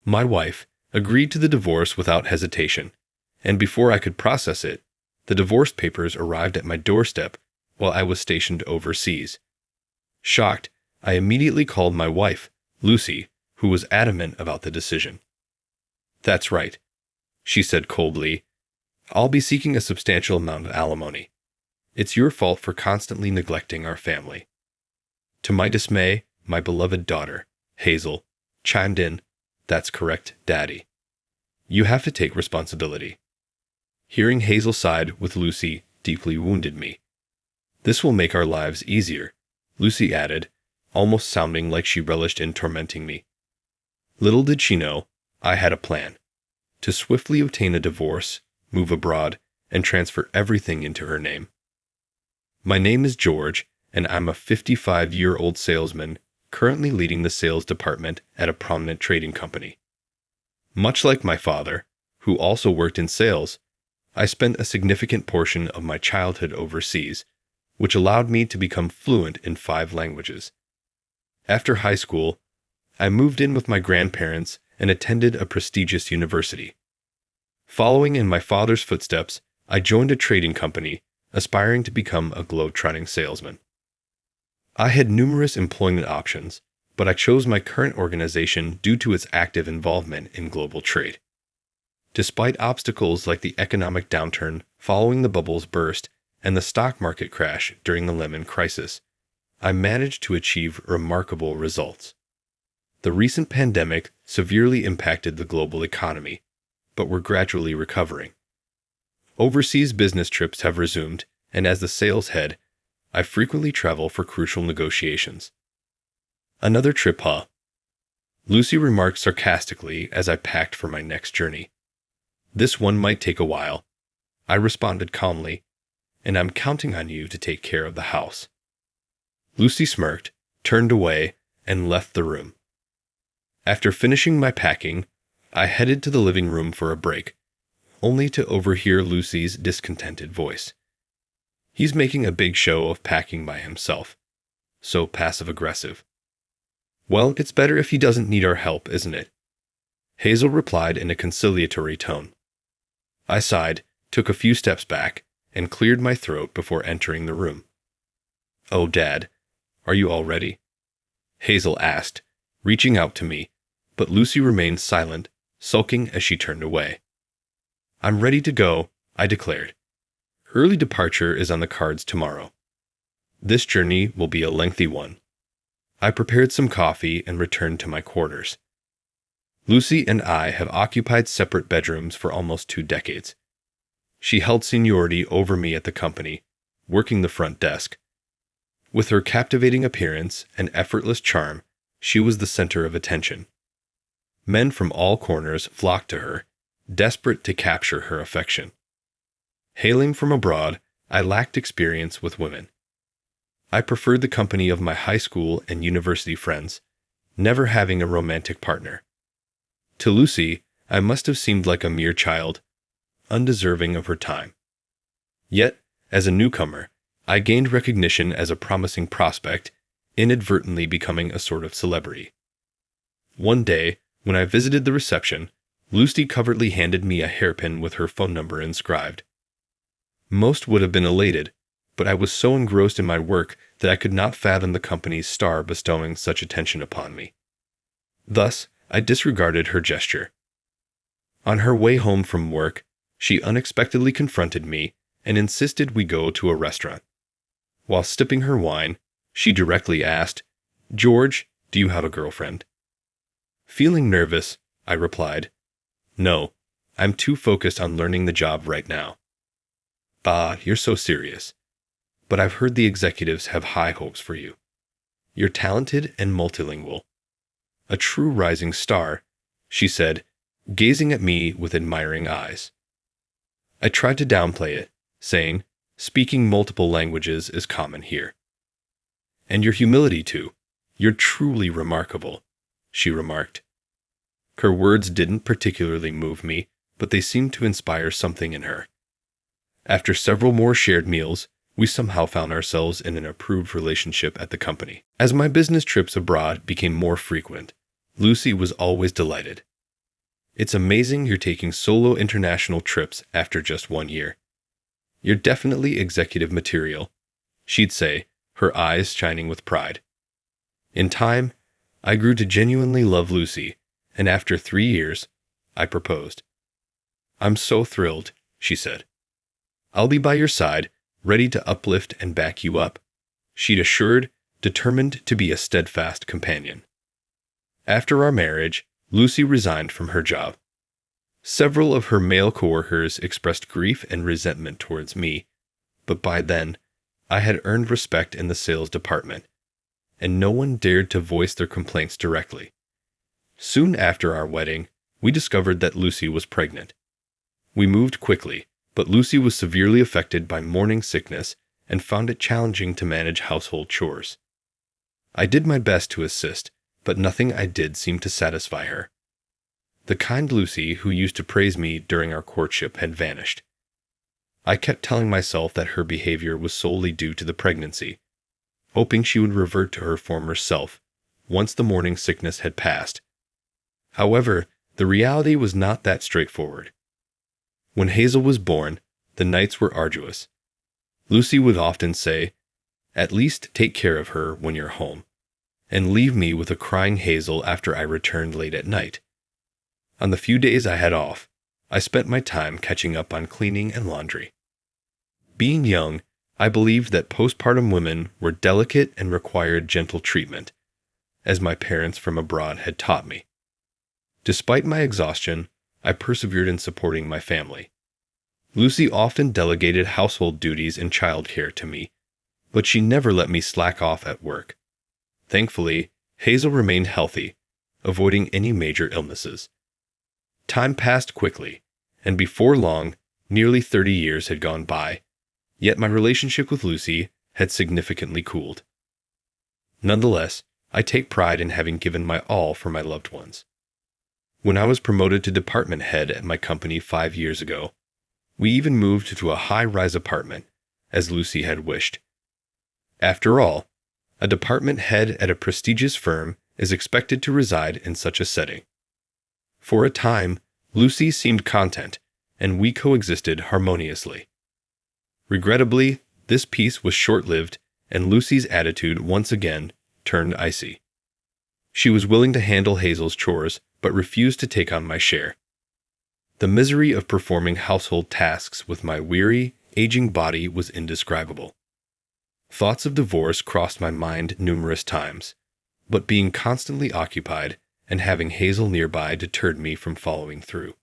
My wife agreed to the divorce without hesitation, and before I could process it, the divorce papers arrived at my doorstep while I was stationed overseas. Shocked, I immediately called my wife, Lucy, who was adamant about the decision. "That's right," she said coldly. "I'll be seeking a substantial amount of alimony. It's your fault for constantly neglecting our family." To my dismay, my beloved daughter, Hazel, chimed in, "That's correct, Daddy. You have to take responsibility." Hearing Hazel's side with Lucy deeply wounded me. "This will make our lives easier," Lucy added, almost sounding like she relished in tormenting me. Little did she know, I had a plan. To swiftly obtain a divorce, move abroad, and transfer everything into her name. My name is George, and I'm a 55-year-old salesman currently leading the sales department at a prominent trading company. Much like my father, who also worked in sales, I spent a significant portion of my childhood overseas, which allowed me to become fluent in 5 languages. After high school, I moved in with my grandparents and attended a prestigious university. Following in my father's footsteps, I joined a trading company, aspiring to become a globe-trotting salesman. I had numerous employment options, but I chose my current organization due to its active involvement in global trade. Despite obstacles like the economic downturn following the bubble's burst and the stock market crash during the Lehman crisis, I managed to achieve remarkable results. The recent pandemic severely impacted the global economy, but we're gradually recovering. Overseas business trips have resumed, and as the sales head, I frequently travel for crucial negotiations. "Another trip, huh?" Lucy remarked sarcastically as I packed for my next journey. "This one might take a while," I responded calmly, "and I'm counting on you to take care of the house." Lucy smirked, turned away, and left the room. After finishing my packing, I headed to the living room for a break, only to overhear Lucy's discontented voice. "He's making a big show of packing by himself. So passive-aggressive." "Well, it's better if he doesn't need our help, isn't it?" Hazel replied in a conciliatory tone. I sighed, took a few steps back, and cleared my throat before entering the room. "Oh, Dad, are you all ready?" Hazel asked, reaching out to me, but Lucy remained silent, sulking as she turned away. "I'm ready to go," I declared. "Early departure is on the cards tomorrow. This journey will be a lengthy one." I prepared some coffee and returned to my quarters. Lucy and I have occupied separate bedrooms for almost 2 decades. She held seniority over me at the company, working the front desk. With her captivating appearance and effortless charm, she was the center of attention. Men from all corners flocked to her, desperate to capture her affection. Hailing from abroad, I lacked experience with women. I preferred the company of my high school and university friends, never having a romantic partner. To Lucy, I must have seemed like a mere child, undeserving of her time. Yet, as a newcomer, I gained recognition as a promising prospect, inadvertently becoming a sort of celebrity. One day, when I visited the reception, Lucy covertly handed me a hairpin with her phone number inscribed. Most would have been elated, but I was so engrossed in my work that I could not fathom the company's star bestowing such attention upon me. Thus, I disregarded her gesture. On her way home from work, she unexpectedly confronted me and insisted we go to a restaurant. While sipping her wine, she directly asked, "George, do you have a girlfriend?" Feeling nervous, I replied, "No, I'm too focused on learning the job right now." "Ah, you're so serious. But I've heard the executives have high hopes for you. You're talented and multilingual. A true rising star," she said, gazing at me with admiring eyes. I tried to downplay it, saying, "Speaking multiple languages is common here." "And your humility, too. You're truly remarkable," she remarked. Her words didn't particularly move me, but they seemed to inspire something in her. After several more shared meals, we somehow found ourselves in an approved relationship at the company. As my business trips abroad became more frequent, Lucy was always delighted. It's amazing you're taking solo international trips after just 1 year. You're definitely executive material, she'd say, her eyes shining with pride. In time, I grew to genuinely love Lucy, and after 3 years, I proposed. I'm so thrilled, she said. I'll be by your side, ready to uplift and back you up, she'd assured, determined to be a steadfast companion. After our marriage, Lucy resigned from her job. Several of her male coworkers expressed grief and resentment towards me, but by then, I had earned respect in the sales department, and no one dared to voice their complaints directly. Soon after our wedding, we discovered that Lucy was pregnant. We moved quickly, but Lucy was severely affected by morning sickness and found it challenging to manage household chores. I did my best to assist, but nothing I did seemed to satisfy her. The kind Lucy who used to praise me during our courtship had vanished. I kept telling myself that her behavior was solely due to the pregnancy, hoping she would revert to her former self once the morning sickness had passed. However, the reality was not that straightforward. When Hazel was born, the nights were arduous. Lucy would often say, "At least take care of her when you're home," and leave me with a crying Hazel after I returned late at night. On the few days I had off, I spent my time catching up on cleaning and laundry. Being young, I believed that postpartum women were delicate and required gentle treatment, as my parents from abroad had taught me. Despite my exhaustion, I persevered in supporting my family. Lucy often delegated household duties and childcare to me, but she never let me slack off at work. Thankfully, Hazel remained healthy, avoiding any major illnesses. Time passed quickly, and before long, nearly 30 years had gone by, yet my relationship with Lucy had significantly cooled. Nonetheless, I take pride in having given my all for my loved ones. When I was promoted to department head at my company 5 years ago, we even moved to a high-rise apartment, as Lucy had wished. After all, a department head at a prestigious firm is expected to reside in such a setting. For a time, Lucy seemed content, and we coexisted harmoniously. Regrettably, this peace was short-lived, and Lucy's attitude once again turned icy. She was willing to handle Hazel's chores, but refused to take on my share. The misery of performing household tasks with my weary, aging body was indescribable. Thoughts of divorce crossed my mind numerous times, but being constantly occupied and having Hazel nearby deterred me from following through.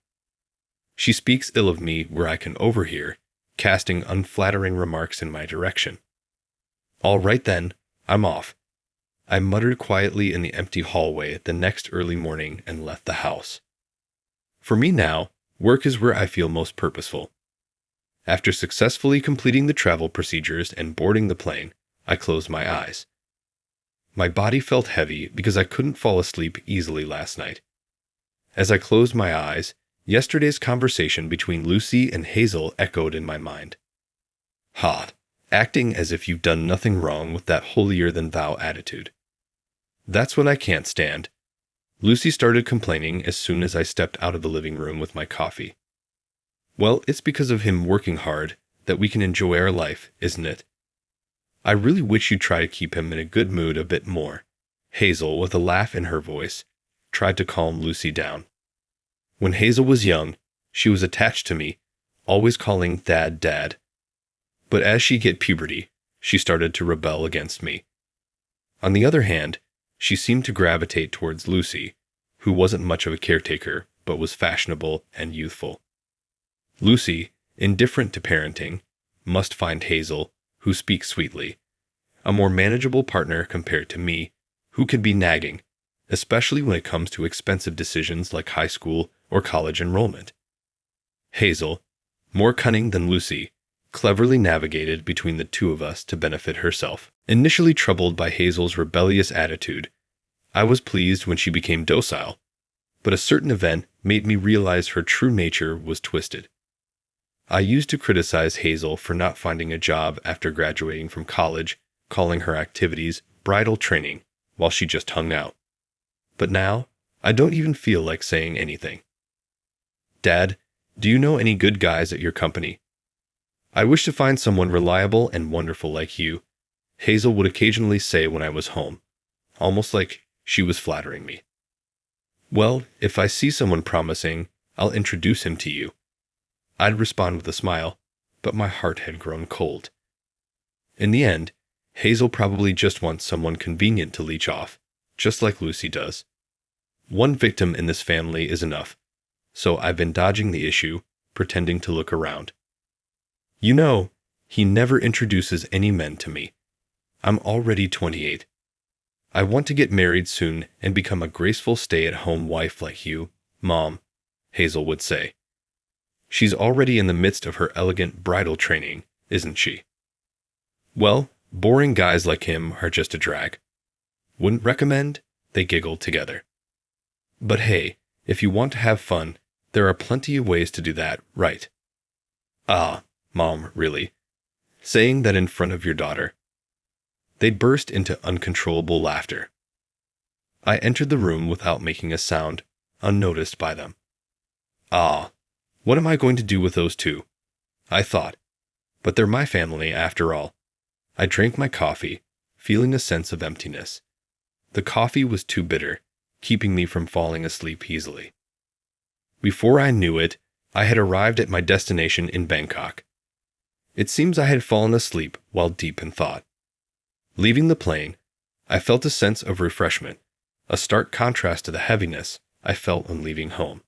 She speaks ill of me where I can overhear, casting unflattering remarks in my direction. "All right then, I'm off," I muttered quietly in the empty hallway the next early morning and left the house. For me now, work is where I feel most purposeful. After successfully completing the travel procedures and boarding the plane, I closed my eyes. My body felt heavy because I couldn't fall asleep easily last night. As I closed my eyes, yesterday's conversation between Lucy and Hazel echoed in my mind. "Ha, acting as if you've done nothing wrong with that holier-than-thou attitude. That's what I can't stand." Lucy started complaining as soon as I stepped out of the living room with my coffee. "Well, it's because of him working hard that we can enjoy our life, isn't it? I really wish you'd try to keep him in a good mood a bit more." Hazel, with a laugh in her voice, tried to calm Lucy down. When Hazel was young, she was attached to me, always calling Thad Dad. But as she hit puberty, she started to rebel against me. On the other hand, she seemed to gravitate towards Lucy, who wasn't much of a caretaker, but was fashionable and youthful. Lucy, indifferent to parenting, must find Hazel, who speaks sweetly, a more manageable partner compared to me, who can be nagging, especially when it comes to expensive decisions like high school or college enrollment. Hazel, more cunning than Lucy, cleverly navigated between the two of us to benefit herself. Initially troubled by Hazel's rebellious attitude, I was pleased when she became docile, but a certain event made me realize her true nature was twisted. I used to criticize Hazel for not finding a job after graduating from college, calling her activities bridal training while she just hung out. But now, I don't even feel like saying anything. Dad, do you know any good guys at your company? I wish to find someone reliable and wonderful like you, Hazel would occasionally say when I was home, almost like she was flattering me. Well, if I see someone promising, I'll introduce him to you. I'd respond with a smile, but my heart had grown cold. In the end, Hazel probably just wants someone convenient to leech off, just like Lucy does. One victim in this family is enough, so I've been dodging the issue, pretending to look around. You know, he never introduces any men to me. I'm already 28. I want to get married soon and become a graceful stay-at-home wife like you, Mom, Hazel would say. She's already in the midst of her elegant bridal training, isn't she? Well, boring guys like him are just a drag. Wouldn't recommend? They giggled together. But hey, if you want to have fun, there are plenty of ways to do that, right? Ah, Mom, really? Saying that in front of your daughter? They burst into uncontrollable laughter. I entered the room without making a sound, unnoticed by them. Ah, what am I going to do with those two? I thought. But they're my family, after all. I drank my coffee, feeling a sense of emptiness. The coffee was too bitter, keeping me from falling asleep easily. Before I knew it, I had arrived at my destination in Bangkok. It seems I had fallen asleep while deep in thought. Leaving the plane, I felt a sense of refreshment, a stark contrast to the heaviness I felt when leaving home.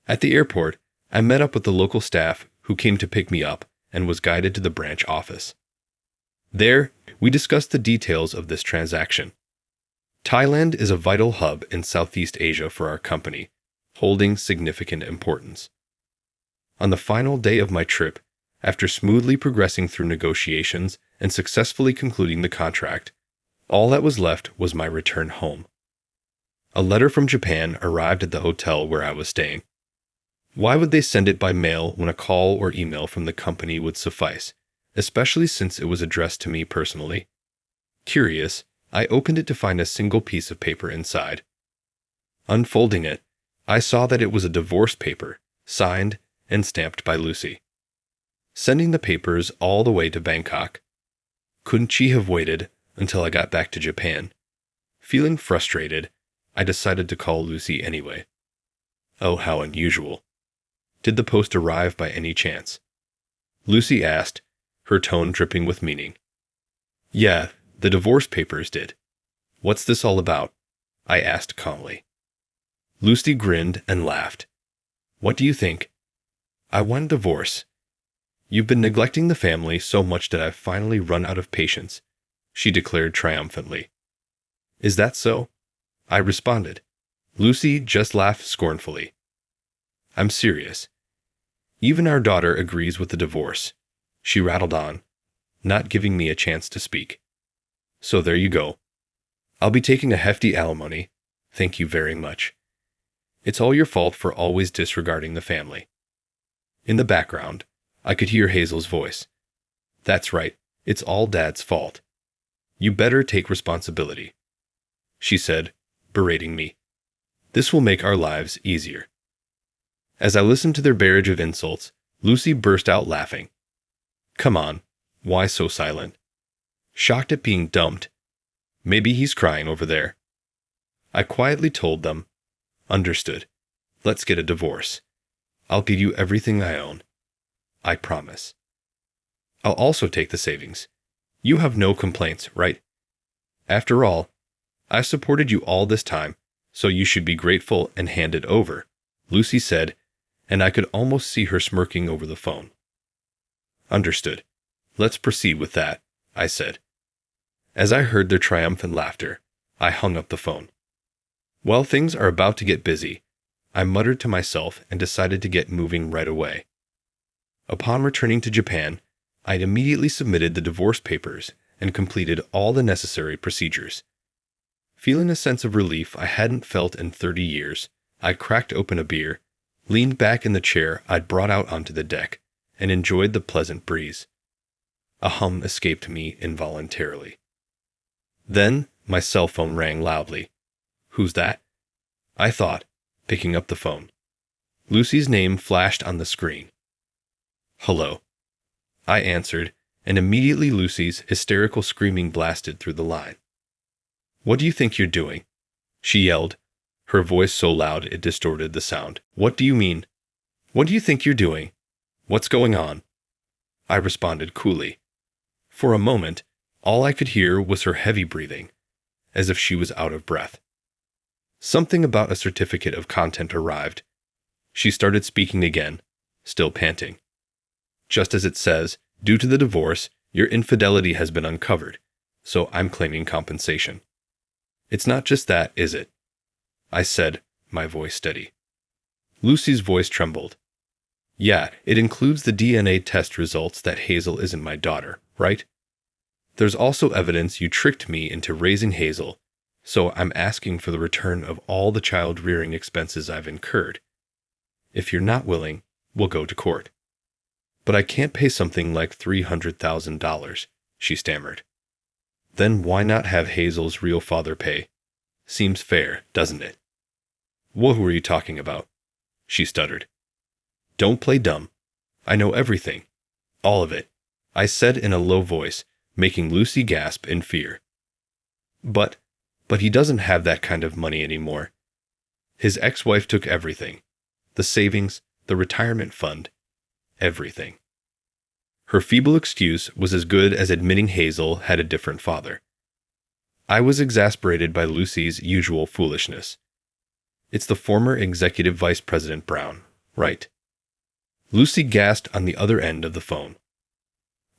At the airport, I met up with the local staff who came to pick me up and was guided to the branch office. There, we discussed the details of this transaction. Thailand is a vital hub in Southeast Asia for our company, holding significant importance. On the final day of my trip, after smoothly progressing through negotiations and successfully concluding the contract, all that was left was my return home. A letter from Japan arrived at the hotel where I was staying. Why would they send it by mail when a call or email from the company would suffice, especially since it was addressed to me personally? Curious, I opened it to find a single piece of paper inside. Unfolding it, I saw that it was a divorce paper, signed and stamped by Lucy. Sending the papers all the way to Bangkok. Couldn't she have waited until I got back to Japan? Feeling frustrated, I decided to call Lucy anyway. Oh, how unusual. Did the post arrive by any chance? Lucy asked, her tone dripping with meaning. Yeah, the divorce papers did. What's this all about? I asked calmly. Lucy grinned and laughed. What do you think? I want a divorce. You've been neglecting the family so much that I've finally run out of patience, she declared triumphantly. Is that so? I responded. Lucy just laughed scornfully. I'm serious. Even our daughter agrees with the divorce, she rattled on, not giving me a chance to speak. So there you go. I'll be taking a hefty alimony. Thank you very much. It's all your fault for always disregarding the family. In the background, I could hear Hazel's voice. That's right, it's all Dad's fault. You better take responsibility, she said, berating me. This will make our lives easier. As I listened to their barrage of insults, Lucy burst out laughing. Come on, why so silent? Shocked at being dumped. Maybe he's crying over there. I quietly told them, Understood. Let's get a divorce. I'll give you everything I own. I promise. I'll also take the savings. You have no complaints, right? After all, I've supported you all this time, so you should be grateful and hand it over, Lucy said, and I could almost see her smirking over the phone. Understood. Let's proceed with that, I said. As I heard their triumphant laughter, I hung up the phone. Well, things are about to get busy, I muttered to myself and decided to get moving right away. Upon returning to Japan, I immediately submitted the divorce papers and completed all the necessary procedures. Feeling a sense of relief I hadn't felt in 30 years, I cracked open a beer, leaned back in the chair I'd brought out onto the deck, and enjoyed the pleasant breeze. A hum escaped me involuntarily. Then my cell phone rang loudly. Who's that? I thought, picking up the phone. Lucy's name flashed on the screen. "Hello," I answered, and immediately Lucy's hysterical screaming blasted through the line. "What do you think you're doing?" she yelled, her voice so loud it distorted the sound. "What do you mean? What do you think you're doing? What's going on?" I responded coolly. For a moment, all I could hear was her heavy breathing, as if she was out of breath. Something about a certificate of content arrived. She started speaking again, still panting. "Just as it says, due to the divorce, your infidelity has been uncovered, so I'm claiming compensation." "It's not just that, is it?" I said, my voice steady. Lucy's voice trembled. "Yeah, it includes the DNA test results that Hazel isn't my daughter, right? There's also evidence you tricked me into raising Hazel, so I'm asking for the return of all the child-rearing expenses I've incurred. If you're not willing, we'll go to court." "But I can't pay something like $300,000, she stammered. "Then why not have Hazel's real father pay? Seems fair, doesn't it?" "What were you talking about?" she stuttered. "Don't play dumb. I know everything. All of it," I said in a low voice, making Lucy gasp in fear. But he doesn't have that kind of money anymore. His ex-wife took everything. The savings, the retirement fund, everything." Her feeble excuse was as good as admitting Hazel had a different father. I was exasperated by Lucy's usual foolishness. "It's the former executive vice president Brown, right?" Lucy gasped on the other end of the phone.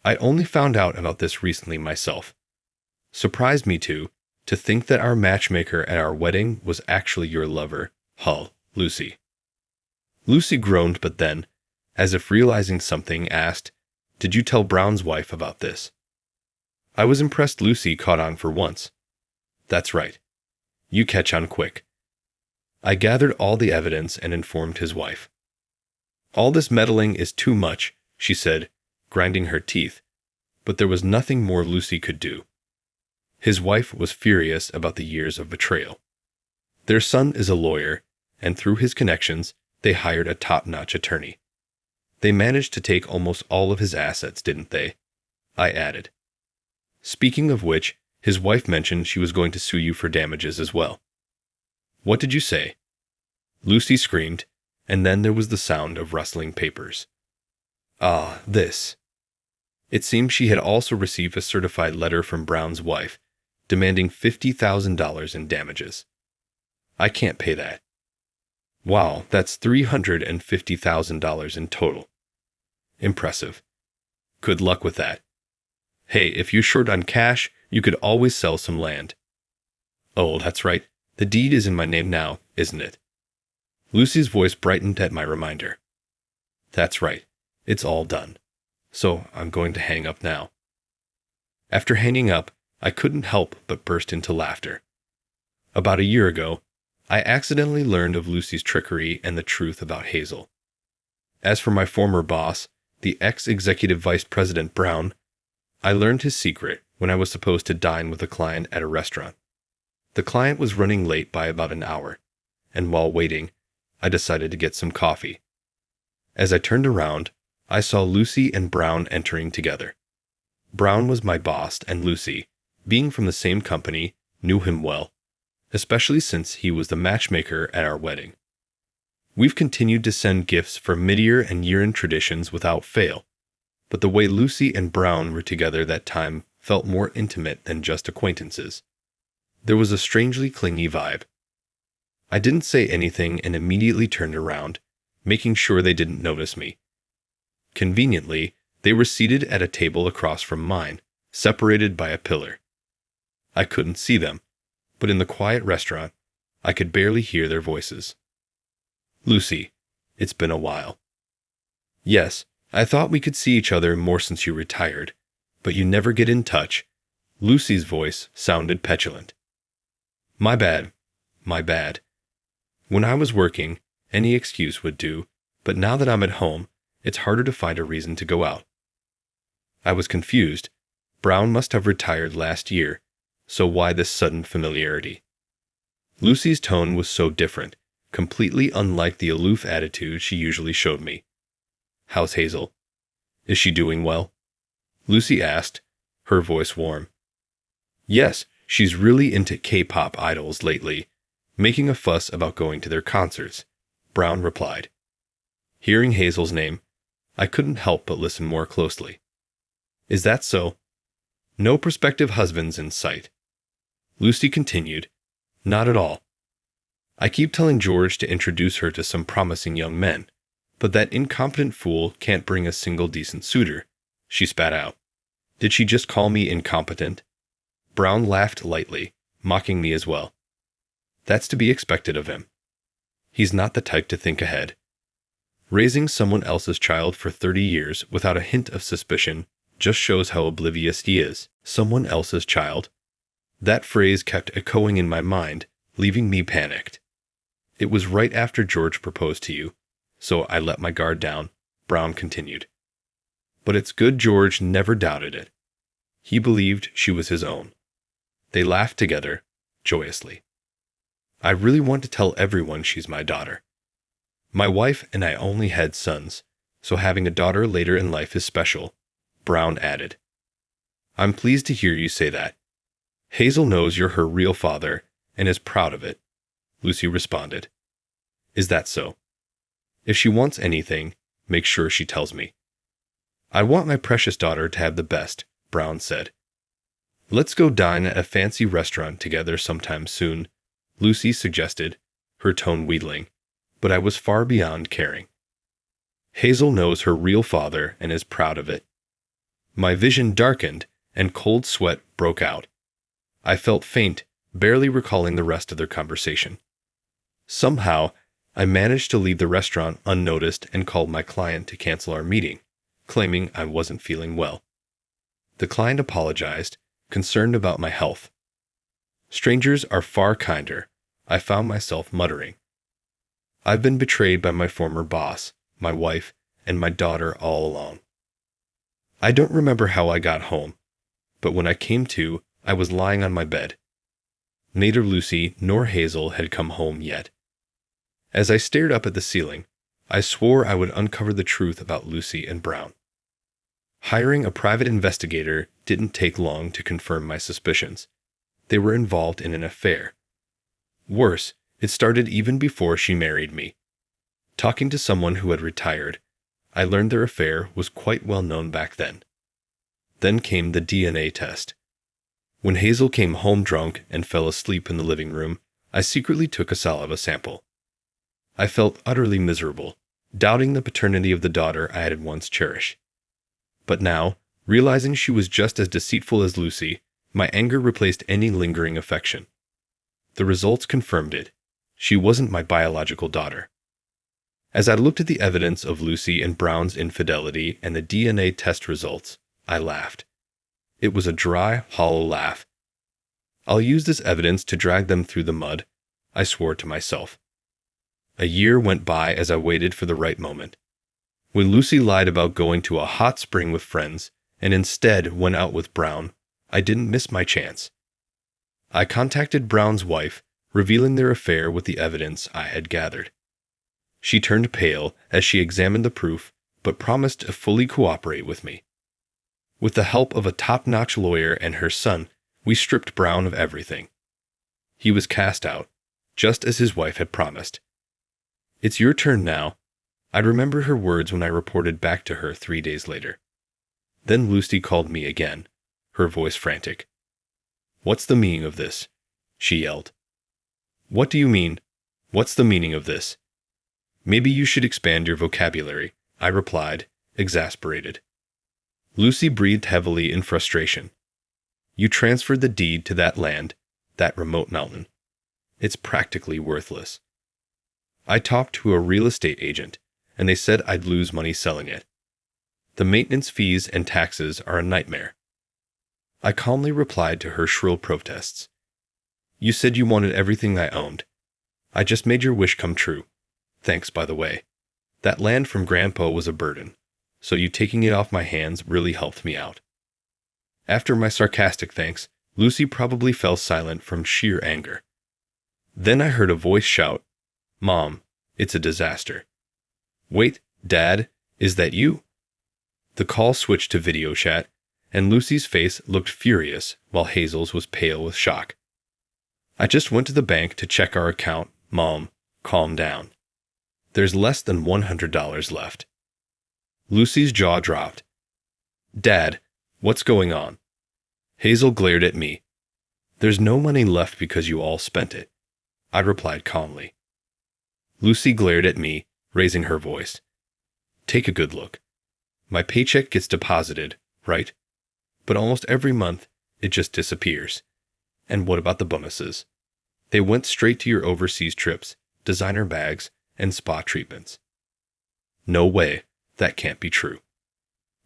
"I only found out about this recently myself. Surprised me too, to think that our matchmaker at our wedding was actually your lover, Lucy." Lucy groaned, but then, as if realizing something, asked, "Did you tell Brown's wife about this?" I was impressed Lucy caught on for once. "That's right. You catch on quick." I gathered all the evidence and informed his wife. "All this meddling is too much," she said, grinding her teeth, but there was nothing more Lucy could do. His wife was furious about the years of betrayal. Their son is a lawyer, and through his connections, they hired a top-notch attorney. "They managed to take almost all of his assets, didn't they?" I added. "Speaking of which, his wife mentioned she was going to sue you for damages as well." "What did you say?" Lucy screamed, and then there was the sound of rustling papers. This. It seemed she had also received a certified letter from Brown's wife, demanding $50,000 in damages. "I can't pay that." "Wow, that's $350,000 in total." "Impressive. Good luck with that. Hey, if you're short on cash, you could always sell some land." "Oh, that's right. The deed is in my name now, isn't it?" Lucy's voice brightened at my reminder. "That's right. It's all done. So I'm going to hang up now." After hanging up, I couldn't help but burst into laughter. About a year ago, I accidentally learned of Lucy's trickery and the truth about Hazel. As for my former boss, the ex-executive vice president Brown, I learned his secret when I was supposed to dine with a client at a restaurant. The client was running late by about an hour, and while waiting, I decided to get some coffee. As I turned around, I saw Lucy and Brown entering together. Brown was my boss, and Lucy, being from the same company, knew him well, especially since he was the matchmaker at our wedding. We've continued to send gifts for mid-year and year-end traditions without fail, but the way Lucy and Brown were together that time felt more intimate than just acquaintances. There was a strangely clingy vibe. I didn't say anything and immediately turned around, making sure they didn't notice me. Conveniently, they were seated at a table across from mine, separated by a pillar. I couldn't see them, but in the quiet restaurant, I could barely hear their voices. "Lucy, it's been a while." "Yes, I thought we could see each other more since you retired, but you never get in touch." Lucy's voice sounded petulant. My bad. When I was working, any excuse would do, but now that I'm at home, it's harder to find a reason to go out." I was confused. Brown must have retired last year, so why this sudden familiarity? Lucy's tone was so different, completely unlike the aloof attitude she usually showed me. "How's Hazel? Is she doing well?" Lucy asked, her voice warm. "Yes, she's really into K-pop idols lately, making a fuss about going to their concerts," Brown replied. Hearing Hazel's name, I couldn't help but listen more closely. "Is that so? No prospective husbands in sight?" Lucy continued, "Not at all. I keep telling George to introduce her to some promising young men, but that incompetent fool can't bring a single decent suitor," she spat out. "Did she just call me incompetent?" Brown laughed lightly, mocking me as well. "That's to be expected of him. He's not the type to think ahead. Raising someone else's child for 30 years without a hint of suspicion just shows how oblivious he is." Someone else's child? That phrase kept echoing in my mind, leaving me panicked. "It was right after George proposed to you, so I let my guard down," Brown continued. "But it's good George never doubted it. He believed she was his own." They laughed together, joyously. "I really want to tell everyone she's my daughter. My wife and I only had sons, so having a daughter later in life is special," Brown added. "I'm pleased to hear you say that. Hazel knows you're her real father and is proud of it," Lucy responded. "Is that so? If she wants anything, make sure she tells me." "I want my precious daughter to have the best," Brown said. "Let's go dine at a fancy restaurant together sometime soon," Lucy suggested, her tone wheedling, but I was far beyond caring. Hazel knows her real father and is proud of it. My vision darkened and cold sweat broke out. I felt faint, barely recalling the rest of their conversation. Somehow, I managed to leave the restaurant unnoticed and called my client to cancel our meeting, claiming I wasn't feeling well. The client apologized, concerned about my health. "Strangers are far kinder," I found myself muttering. "I've been betrayed by my former boss, my wife, and my daughter all along." I don't remember how I got home, but when I came to, I was lying on my bed. Neither Lucy nor Hazel had come home yet. As I stared up at the ceiling, I swore I would uncover the truth about Lucy and Brown. Hiring a private investigator didn't take long to confirm my suspicions. They were involved in an affair. Worse, it started even before she married me. Talking to someone who had retired, I learned their affair was quite well known back then. Then came the DNA test. When Hazel came home drunk and fell asleep in the living room, I secretly took a saliva sample. I felt utterly miserable, doubting the paternity of the daughter I had once cherished. But now, realizing she was just as deceitful as Lucy, my anger replaced any lingering affection. The results confirmed it. She wasn't my biological daughter. As I looked at the evidence of Lucy and Brown's infidelity and the DNA test results, I laughed. It was a dry, hollow laugh. "I'll use this evidence to drag them through the mud," I swore to myself. A year went by as I waited for the right moment. When Lucy lied about going to a hot spring with friends and instead went out with Brown, I didn't miss my chance. I contacted Brown's wife, revealing their affair with the evidence I had gathered. She turned pale as she examined the proof, but promised to fully cooperate with me. With the help of a top-notch lawyer and her son, we stripped Brown of everything. He was cast out, just as his wife had promised. "It's your turn now." I remember her words when I reported back to her 3 days later. Then Lucy called me again, her voice frantic. "What's the meaning of this?" she yelled. "What do you mean? What's the meaning of this?" "Maybe you should expand your vocabulary," I replied, exasperated. Lucy breathed heavily in frustration. "You transferred the deed to that land, that remote mountain. It's practically worthless. I talked to a real estate agent, and they said I'd lose money selling it. The maintenance fees and taxes are a nightmare." I calmly replied to her shrill protests. "You said you wanted everything I owned. I just made your wish come true. Thanks, by the way. That land from Grandpa was a burden, so you taking it off my hands really helped me out." After my sarcastic thanks, Lucy probably fell silent from sheer anger. Then I heard a voice shout, Mom, it's a disaster. Wait, Dad, is that you? The call switched to video chat, and Lucy's face looked furious while Hazel's was pale with shock. I just went to the bank to check our account, Mom. Calm down. There's less than $100 left. Lucy's jaw dropped. Dad, what's going on? Hazel glared at me. There's no money left because you all spent it, I replied calmly. Lucy glared at me, raising her voice. Take a good look. My paycheck gets deposited, right? But almost every month, it just disappears. And what about the bonuses? They went straight to your overseas trips, designer bags, and spa treatments. No way, that can't be true.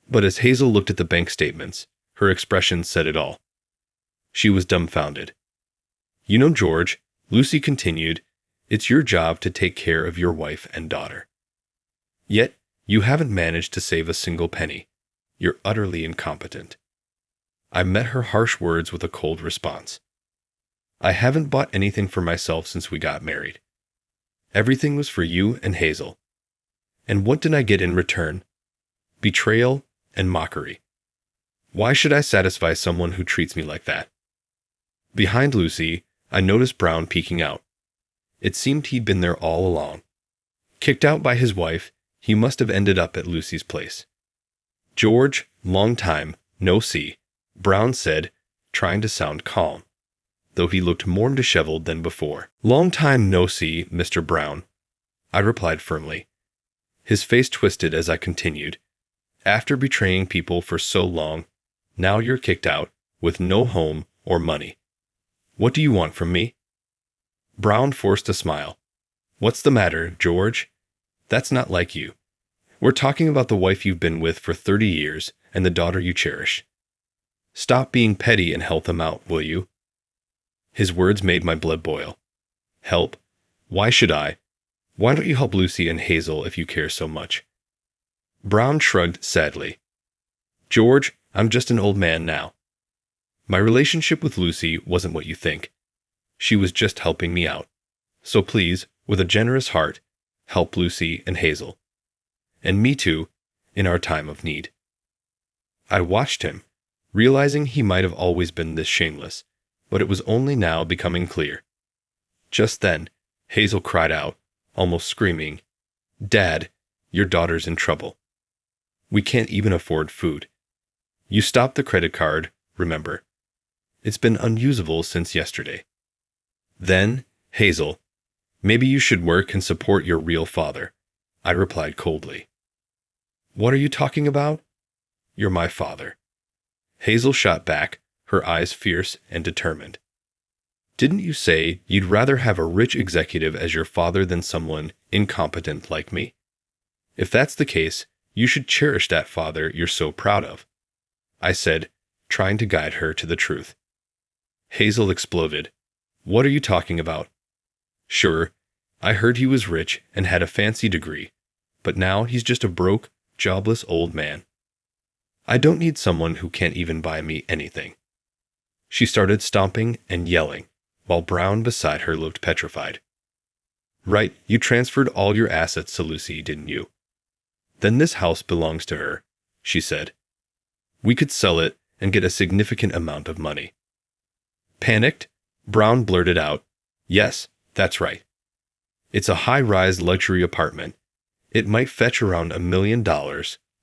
But as Hazel looked at the bank statements, her expression said it all. She was dumbfounded. You know, George, Lucy continued, it's your job to take care of your wife and daughter. Yet, you haven't managed to save a single penny. You're utterly incompetent. I met her harsh words with a cold response. I haven't bought anything for myself since we got married. Everything was for you and Hazel. And what did I get in return? Betrayal and mockery. Why should I satisfy someone who treats me like that? Behind Lucy, I noticed Brown peeking out. It seemed he'd been there all along. Kicked out by his wife, he must have ended up at Lucy's place. George, long time, no see, Brown said, trying to sound calm, though he looked more disheveled than before. Long time no see, Mr. Brown, I replied firmly. His face twisted as I continued. After betraying people for so long, now you're kicked out, with no home or money. What do you want from me? Brown forced a smile. What's the matter, George? That's not like you. We're talking about the wife you've been with for 30 years and the daughter you cherish. Stop being petty and help them out, will you? His words made my blood boil. Help? Why should I? Why don't you help Lucy and Hazel if you care so much? Brown shrugged sadly. George, I'm just an old man now. My relationship with Lucy wasn't what you think. She was just helping me out. So please, with a generous heart, help Lucy and Hazel. And me too, in our time of need. I watched him, realizing he might have always been this shameless, but it was only now becoming clear. Just then, Hazel cried out, almost screaming, Dad, your daughter's in trouble. We can't even afford food. You stopped the credit card, remember? It's been unusable since yesterday. Then, Hazel, maybe you should work and support your real father, I replied coldly. What are you talking about? You're my father. Hazel shot back, her eyes fierce and determined. Didn't you say you'd rather have a rich executive as your father than someone incompetent like me? If that's the case, you should cherish that father you're so proud of, I said, trying to guide her to the truth. Hazel exploded. What are you talking about? Sure, I heard he was rich and had a fancy degree, but now he's just a broke, jobless old man. I don't need someone who can't even buy me anything. She started stomping and yelling, while Brown beside her looked petrified. Right, you transferred all your assets to Lucy, didn't you? Then this house belongs to her, she said. We could sell it and get a significant amount of money. Panicked, Brown blurted out, Yes, that's right. It's a high-rise luxury apartment. It might fetch around $1 million,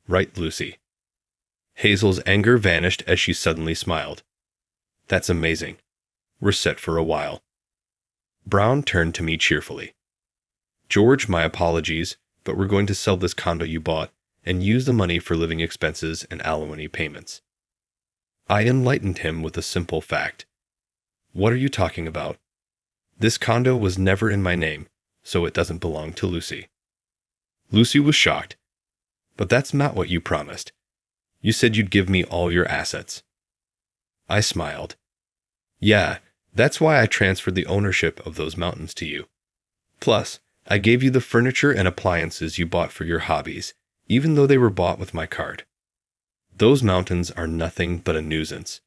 right, Lucy? Hazel's anger vanished as she suddenly smiled. That's amazing. We're set for a while. Brown turned to me cheerfully. George, my apologies, but we're going to sell this condo you bought and use the money for living expenses and alimony payments. I enlightened him with a simple fact. What are you talking about? This condo was never in my name, so it doesn't belong to Lucy. Lucy was shocked. But that's not what you promised. You said you'd give me all your assets. I smiled. Yeah, that's why I transferred the ownership of those mountains to you. Plus, I gave you the furniture and appliances you bought for your hobbies, even though they were bought with my card. Those mountains are nothing but a nuisance,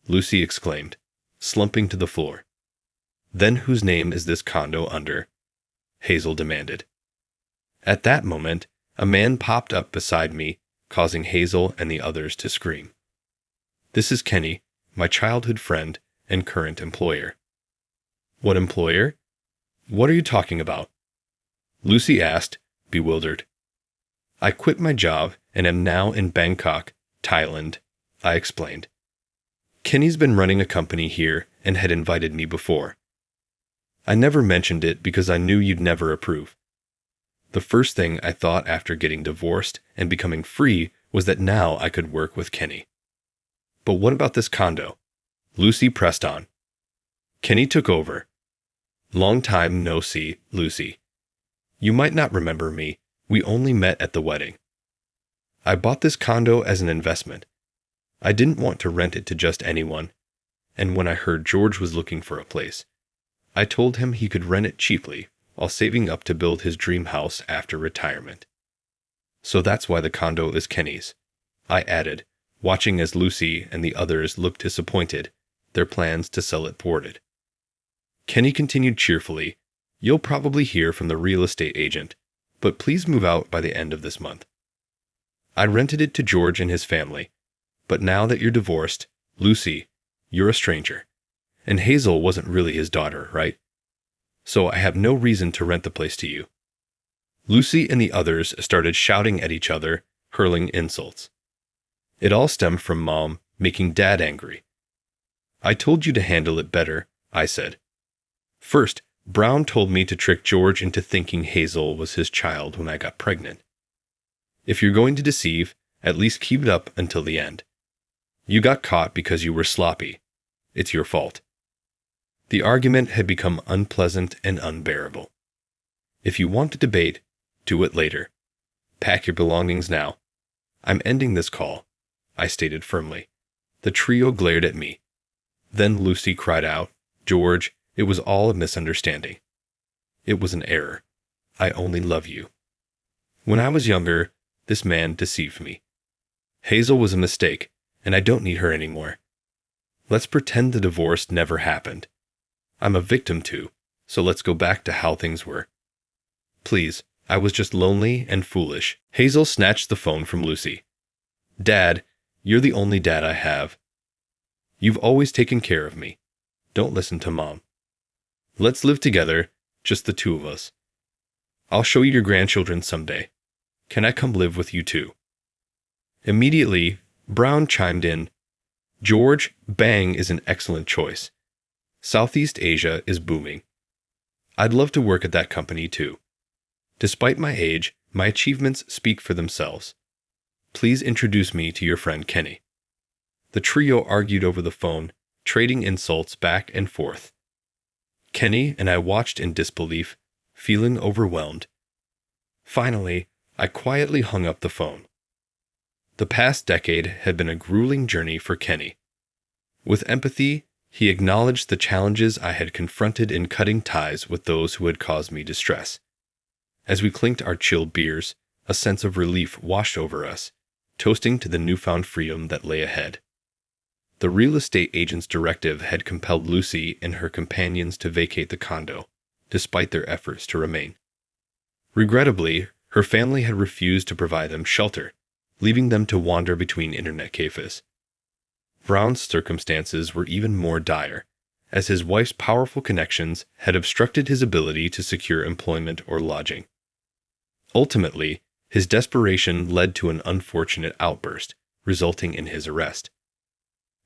Lucy exclaimed, slumping to the floor. Then whose name is this condo under? Hazel demanded. At that moment, a man popped up beside me, causing Hazel and the others to scream. This is Kenny, my childhood friend and current employer. What employer? What are you talking about? Lucy asked, bewildered. I quit my job and am now in Bangkok, Thailand, I explained. Kenny's been running a company here and had invited me before. I never mentioned it because I knew you'd never approve. The first thing I thought after getting divorced and becoming free was that now I could work with Kenny. But what about this condo? Lucy pressed on. Kenny took over. Long time no see, Lucy. You might not remember me. We only met at the wedding. I bought this condo as an investment. I didn't want to rent it to just anyone, and when I heard George was looking for a place, I told him he could rent it cheaply while saving up to build his dream house after retirement. So that's why the condo is Kenny's, I added, watching as Lucy and the others looked disappointed, their plans to sell it thwarted. Kenny continued cheerfully, You'll probably hear from the real estate agent, but please move out by the end of this month. I rented it to George and his family, but now that you're divorced, Lucy, you're a stranger. And Hazel wasn't really his daughter, right? So I have no reason to rent the place to you. Lucy and the others started shouting at each other, hurling insults. It all stemmed from Mom making Dad angry. I told you to handle it better, I said. First, Brown told me to trick George into thinking Hazel was his child when I got pregnant. If you're going to deceive, at least keep it up until the end. You got caught because you were sloppy. It's your fault. The argument had become unpleasant and unbearable. If you want to debate, do it later. Pack your belongings now. I'm ending this call, I stated firmly. The trio glared at me. Then Lucy cried out, George, it was all a misunderstanding. It was an error. I only love you. When I was younger, this man deceived me. Hazel was a mistake, and I don't need her anymore. Let's pretend the divorce never happened. I'm a victim too, so let's go back to how things were. Please, I was just lonely and foolish. Hazel snatched the phone from Lucy. Dad, you're the only dad I have. You've always taken care of me. Don't listen to Mom. Let's live together, just the two of us. I'll show you your grandchildren someday. Can I come live with you too? Immediately, Brown chimed in, George, Bang is an excellent choice. Southeast Asia is booming. I'd love to work at that company too. Despite my age, my achievements speak for themselves. Please introduce me to your friend Kenny. The trio argued over the phone, trading insults back and forth. Kenny and I watched in disbelief, feeling overwhelmed. Finally, I quietly hung up the phone. The past decade had been a grueling journey for Kenny. With empathy, he acknowledged the challenges I had confronted in cutting ties with those who had caused me distress. As we clinked our chilled beers, a sense of relief washed over us, toasting to the newfound freedom that lay ahead. The real estate agent's directive had compelled Lucy and her companions to vacate the condo, despite their efforts to remain. Regrettably, her family had refused to provide them shelter, leaving them to wander between internet cafes. Brown's circumstances were even more dire, as his wife's powerful connections had obstructed his ability to secure employment or lodging. Ultimately, his desperation led to an unfortunate outburst, resulting in his arrest.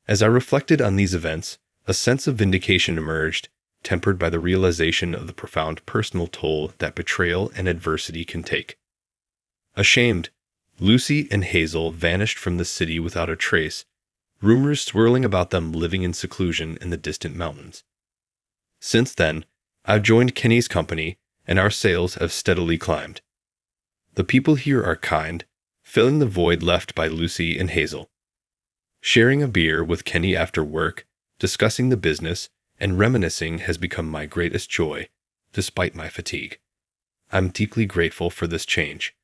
As I reflected on these events, a sense of vindication emerged, tempered by the realization of the profound personal toll that betrayal and adversity can take. Ashamed, Lucy and Hazel vanished from the city without a trace, rumors swirling about them living in seclusion in the distant mountains. Since then, I've joined Kenny's company, and our sales have steadily climbed. The people here are kind, filling the void left by Lucy and Hazel. Sharing a beer with Kenny after work, discussing the business, and reminiscing has become my greatest joy, despite my fatigue. I'm deeply grateful for this change.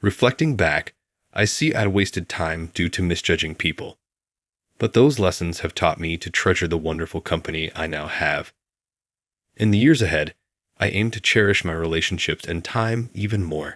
Reflecting back, I see I'd wasted time due to misjudging people. But those lessons have taught me to treasure the wonderful company I now have. In the years ahead, I aim to cherish my relationships and time even more.